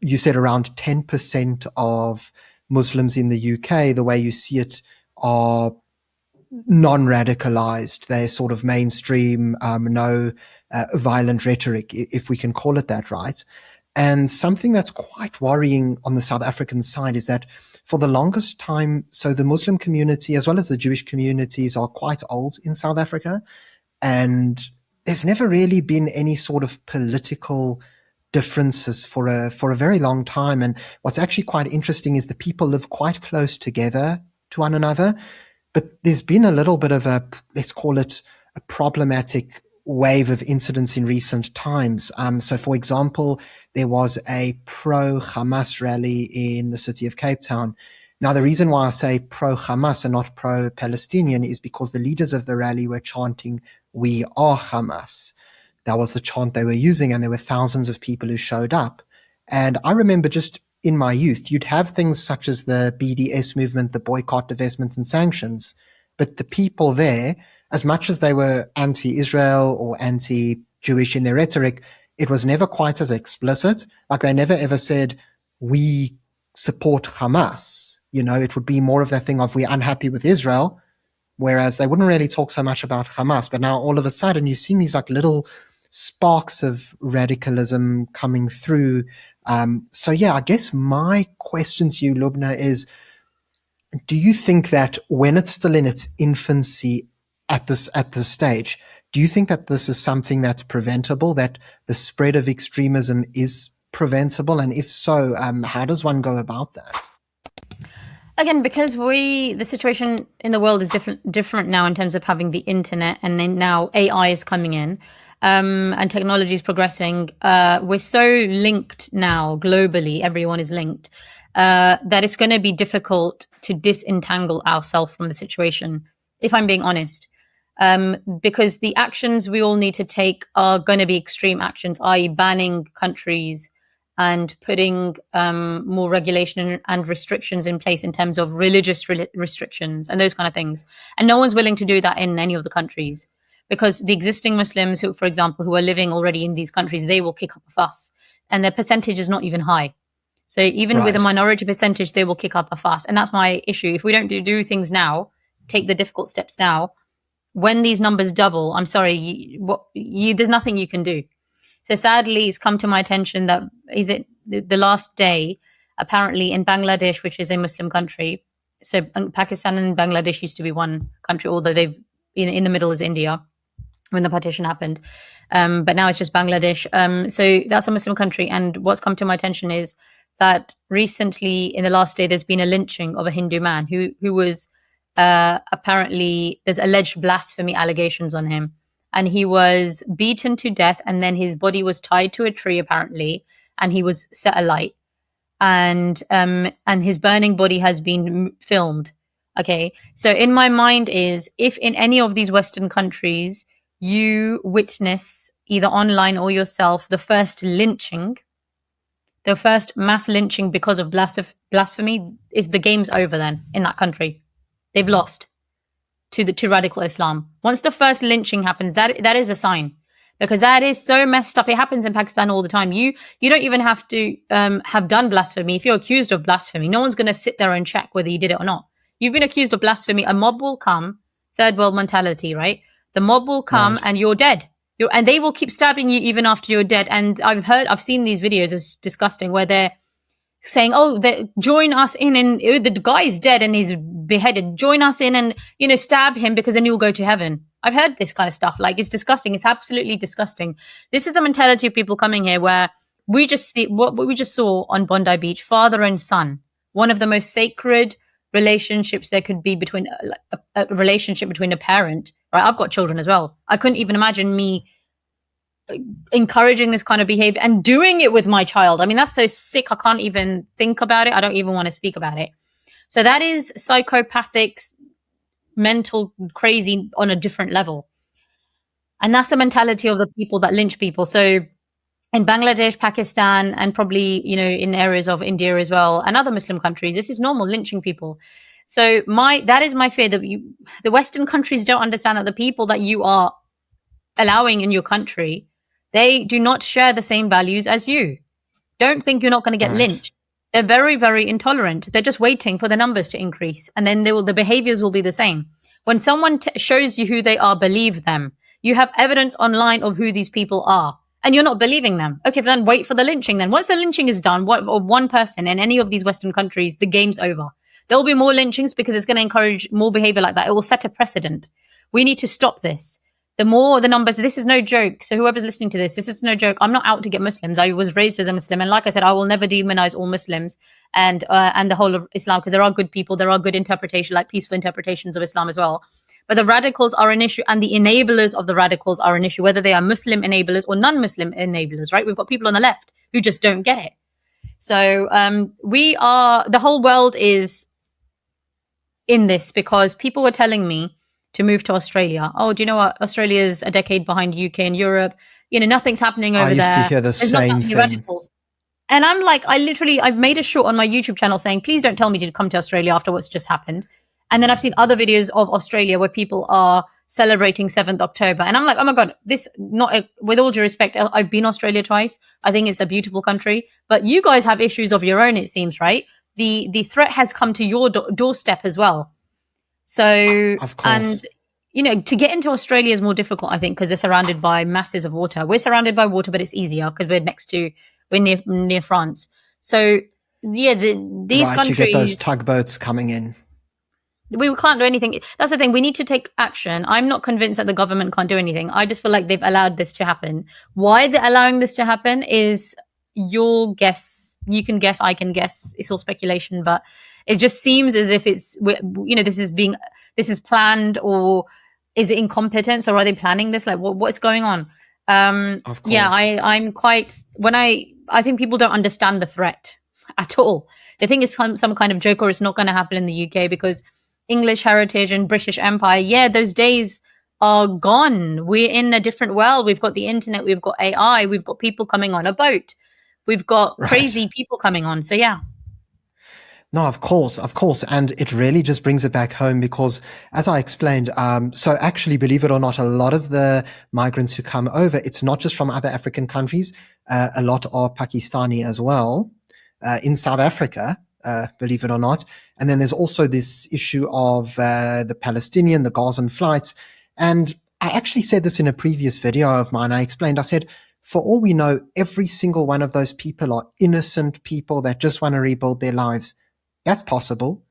you said around 10% of Muslims in the UK, the way you see it, are non-radicalized. They're sort of mainstream, no violent rhetoric, if we can call it that, right? And something that's quite worrying on the South African side is that for the longest time, so the Muslim community as well as the Jewish communities are quite old in South Africa, and there's never really been any sort of political differences for a very long time. And what's actually quite interesting is the people live quite close together to one another. But there's been a little bit of a, let's call it a problematic wave of incidents in recent times. So, for example, there was a pro-Hamas rally in the city of Cape Town. Now, the reason why I say pro-Hamas and not pro-Palestinian is because the leaders of the rally were chanting, "We are Hamas." That was the chant they were using, and there were thousands of people who showed up. And I remember just in my youth, you'd have things such as the BDS movement, the boycott, divestments, and sanctions. But the people there, as much as they were anti-Israel or anti-Jewish in their rhetoric, it was never quite as explicit. Like they never ever said, "We support Hamas." You know, it would be more of that thing of, "We're unhappy with Israel," whereas they wouldn't really talk so much about Hamas. But now all of a sudden you've seen these like little sparks of radicalism coming through. So yeah, I guess my question to you, Lubna, is, do you think that when it's still in its infancy at this stage, do you think that this is something that's preventable, that the spread of extremism is preventable? And if so, how does one go about that? Again, because the situation in the world is different now in terms of having the internet, and then now AI is coming in, and technology is progressing. We're so linked now globally, everyone is linked, that it's going to be difficult to disentangle ourselves from the situation, if I'm being honest. Because the actions we all need to take are going to be extreme actions, i.e. banning countries and putting more regulation and restrictions in place in terms of religious restrictions and those kind of things. And no one's willing to do that in any of the countries, because the existing Muslims who, for example, who are living already in these countries, they will kick up a fuss, and their percentage is not even high. So even with a minority percentage, they will kick up a fuss. And that's my issue. If we don't do things now, take the difficult steps now, when these numbers double, I'm sorry, there's nothing you can do. So sadly, it's come to my attention that the last day, apparently in Bangladesh, which is a Muslim country. So Pakistan and Bangladesh used to be one country, although they've in the middle is India when the partition happened. But now it's just Bangladesh. So that's a Muslim country. And what's come to my attention is that recently, in the last day, there's been a lynching of a Hindu man who was apparently, there's alleged blasphemy allegations on him. And he was beaten to death, and then his body was tied to a tree, apparently, and he was set alight. And his burning body has been filmed. Okay, so in my mind is, if in any of these Western countries you witness either online or yourself the first lynching, the first mass lynching because of blasphemy, is the game's over then in that country. They've lost to radical Islam. Once the first lynching happens, that is a sign, because that is so messed up. It happens in Pakistan all the time. You don't even have to have done blasphemy. If you're accused of blasphemy, no one's going to sit there and check whether you did it or not. You've been accused of blasphemy, a mob will come, third world mentality, right? The mob will come and you're dead. And they will keep stabbing you even after you're dead. And I've seen these videos, it's disgusting, where they're saying, join us in, and the guy's dead and he's beheaded. Join us in and, stab him, because then you'll go to heaven. I've heard this kind of stuff. Like, it's disgusting. It's absolutely disgusting. This is the mentality of people coming here, where we just see what we just saw on Bondi Beach, father and son, one of the most sacred relationships there could be between a relationship between a parent. Right? I've got children as well. I couldn't even imagine me encouraging this kind of behavior and doing it with my child. I mean, that's so sick. I can't even think about it. I don't even want to speak about it. So that is psychopathic, mental, crazy on a different level. And that's the mentality of the people that lynch people. So in Bangladesh, Pakistan, and probably, in areas of India as well, and other Muslim countries, this is normal, lynching people. So that is my fear, that the Western countries don't understand that the people that you are allowing in your country, they do not share the same values as you. don't think you're not going to get Right. lynched. They're very, very intolerant. They're just waiting for the numbers to increase, and then the behaviors will be the same. When someone shows you who they are, believe them. You have evidence online of who these people are, and you're not believing them. Okay, then wait for the lynching. Then once the lynching is done, of one person in any of these Western countries, the game's over. There will be more lynchings because it's going to encourage more behavior like that. It will set a precedent. We need to stop this. The more the numbers, this is no joke. So whoever's listening to this is no joke. I'm not out to get Muslims. I was raised as a Muslim, and like I said, I will never demonize all Muslims and the whole of Islam, because there are good people, there are good interpretation, like peaceful interpretations of Islam as well. But the radicals are an issue, and the enablers of the radicals are an issue, whether they are Muslim enablers or non-Muslim enablers. Right? We've got people on the left who just don't get it. So the whole world is in this, because people were telling me to move to Australia. Oh, do you know what? Australia's a decade behind UK and Europe. Nothing's happening over there. I used to hear the There's same not that many thing. radicals. And I'm like, I've made a short on my YouTube channel saying, please don't tell me to come to Australia after what's just happened. And then I've seen other videos of Australia where people are celebrating 7th October. And I'm like, oh my God, with all due respect, I've been Australia twice. I think it's a beautiful country, but you guys have issues of your own, it seems, right? The threat has come to your doorstep as well. So, Of course. and, to get into Australia is more difficult, I think, because they're surrounded by masses of water. We're surrounded by water, but it's easier because we're near France. So, yeah, these Right, countries, you get those tugboats coming in. we can't do anything. That's the thing. We need to take action. I'm not convinced that the government can't do anything. I just feel like they've allowed this to happen. Why they're allowing this to happen is your guess. You can guess, I can guess. It's all speculation, but it just seems as if this is planned, or is it incompetence, or are they planning this? Like, what's going on? Of course. Yeah, I think people don't understand the threat at all. They think it's some kind of joke, or it's not going to happen in the UK because English heritage and British Empire. Yeah, those days are gone. We're in a different world. We've got the internet. We've got AI. We've got people coming on a boat. We've got crazy people coming on. So yeah. No, of course. And it really just brings it back home because, as I explained, so actually, believe it or not, a lot of the migrants who come over, it's not just from other African countries. A lot are Pakistani as well, in South Africa, believe it or not. And then there's also this issue of the Palestinian, the Gazan flights. And I actually said this in a previous video of mine. I said, for all we know, every single one of those people are innocent people that just want to rebuild their lives. That's possible.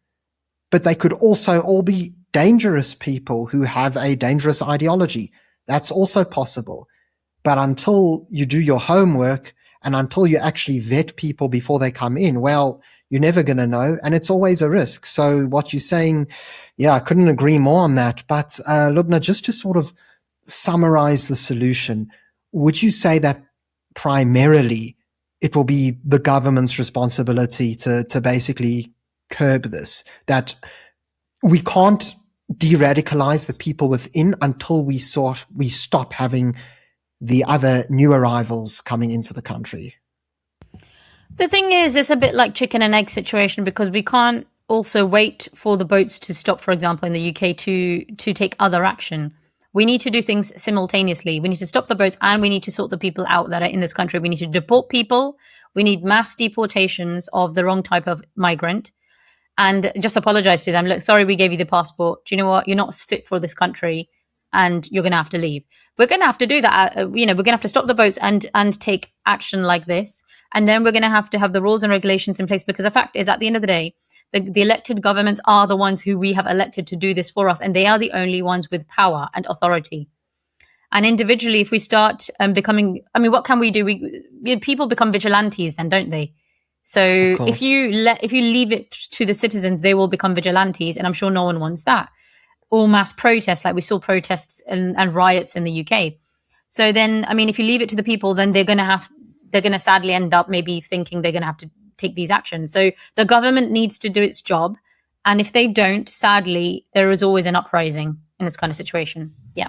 But they could also all be dangerous people who have a dangerous ideology. That's also possible. But until you do your homework and until you actually vet people before they come in, well, you're never going to know. And it's always a risk. So what you're saying, yeah, I couldn't agree more on that. But Lubna, just to sort of summarize the solution, would you say that primarily it will be the government's responsibility to basically curb this, that we can't de-radicalize the people within until we stop having the other new arrivals coming into the country? The thing is, it's a bit like chicken and egg situation, because we can't also wait for the boats to stop, for example, in the UK to take other action. We need to do things simultaneously. We need to stop the boats, and we need to sort the people out that are in this country. We need to deport people. We need mass deportations of the wrong type of migrant, and just apologize to them. Look, sorry, we gave you the passport. Do you know what? You're not fit for this country, and you're going to have to leave. We're going to have to do that. We're going to have to stop the boats and take action like this. And then we're going to have the rules and regulations in place, because the fact is, at the end of the day, the elected governments are the ones who we have elected to do this for us, and they are the only ones with power and authority. And individually, if we start becoming, what can we do? People become vigilantes then, don't they? So if you leave it to the citizens, they will become vigilantes, and I'm sure no one wants that. All mass protests, like we saw protests and riots in the UK. So then, if you leave it to the people, then they're going to sadly end up maybe thinking they're going to have to take these actions. So the government needs to do its job. And if they don't, sadly, there is always an uprising in this kind of situation. Yeah.